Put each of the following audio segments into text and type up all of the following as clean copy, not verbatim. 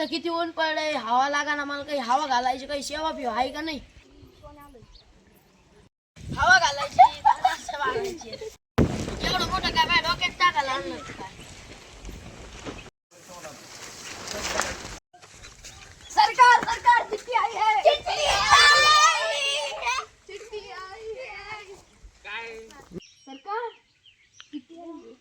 इथं किती ऊन पडलंय, हवा लागा ना मला, काही हवा घालायची, काही सेवा पिवा आहे का नाही? हवा घालायची वागायची. एवढं मोठं काय माझ्या डोक्यात टाकायला आणलं काय? सरकार सरकार चिट्ठी आई है, चिट्ठी आई है. काय सरकार चिट्ठी आई?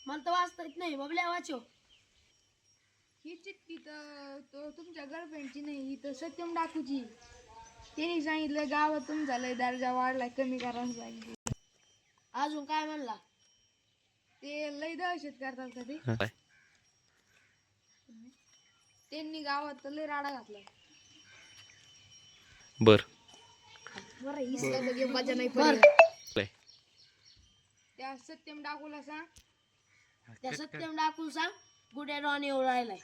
मला तर वाचता येत नाही, बबल्या वाचो. ही चिठ्ठी तर तुमच्या गर्लफ्रेंडची नाही, ही तर सत्यम डाकूची. त्यांनी सांगितलं गावातून झालंय, दर्जा वाढलाय, कमी करायला सांगितलं. अजून काय म्हणला? ते लय दहशत करतात का ते. त्यांनी गावात लय राडा घातला. बर मजा नाही बर त्या सत्यम डाकूला सांग, त्या सत्यम डाकून सांग गुड्या डॉन येऊ राहिलाय.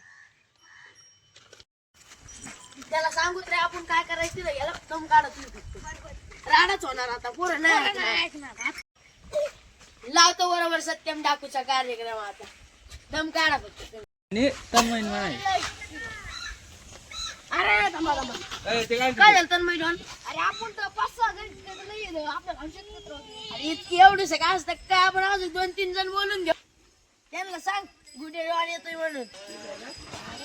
त्याला सांगू रे आपण काय करायचं रे, याला दम काढत राडाच होणार आता, पोरं नाही ऐकणार. लावतो बरोबर सत्यम डाकूचा कार्यक्रम आता, दम काढा फक्त. अरे थांबा थांबा, काय झालं तन्मय डॉन? अरे आपण तर 5-6 घंटे नाही येलो आपल्याला. अरे इतकी एवढीच काय असतं काय, आपण अजून 2-3 जण बोलून घेऊ. त्यांना सांग गुड्या डॉन येतोय म्हणून.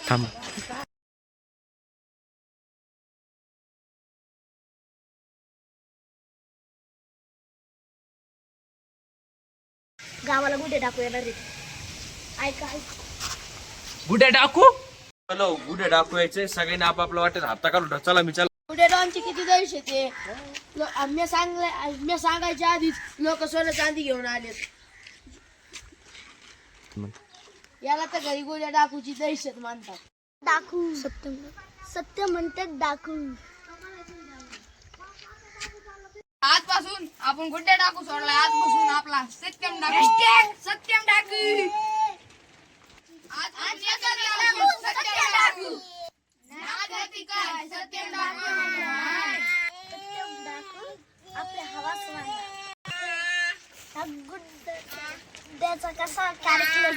थांब. गावाला गुड्या टाकू येणार रे. ऐका गुड्या टाकू. चलो गुढे डाकू यायचे सगळ्यांनी आपापलं वाटत हाता काढून चला मी चला. गुड्या डॉनची किती दहशत आहे. मी सांगायच्या आधीच लोक सोनं चांदी घेऊन आले. याला तर घरी गुड्या डाकूची दहशत मानतात. डाकू सत्य म्हणतात डाकू. आजपासून आपण गुड्डे डाकू सोडलाय, आजपासून आपला सत्यम डाकू. सत्यम डाकू आपल्या हवास गुड्ड्याचा कसा कार्यक्रम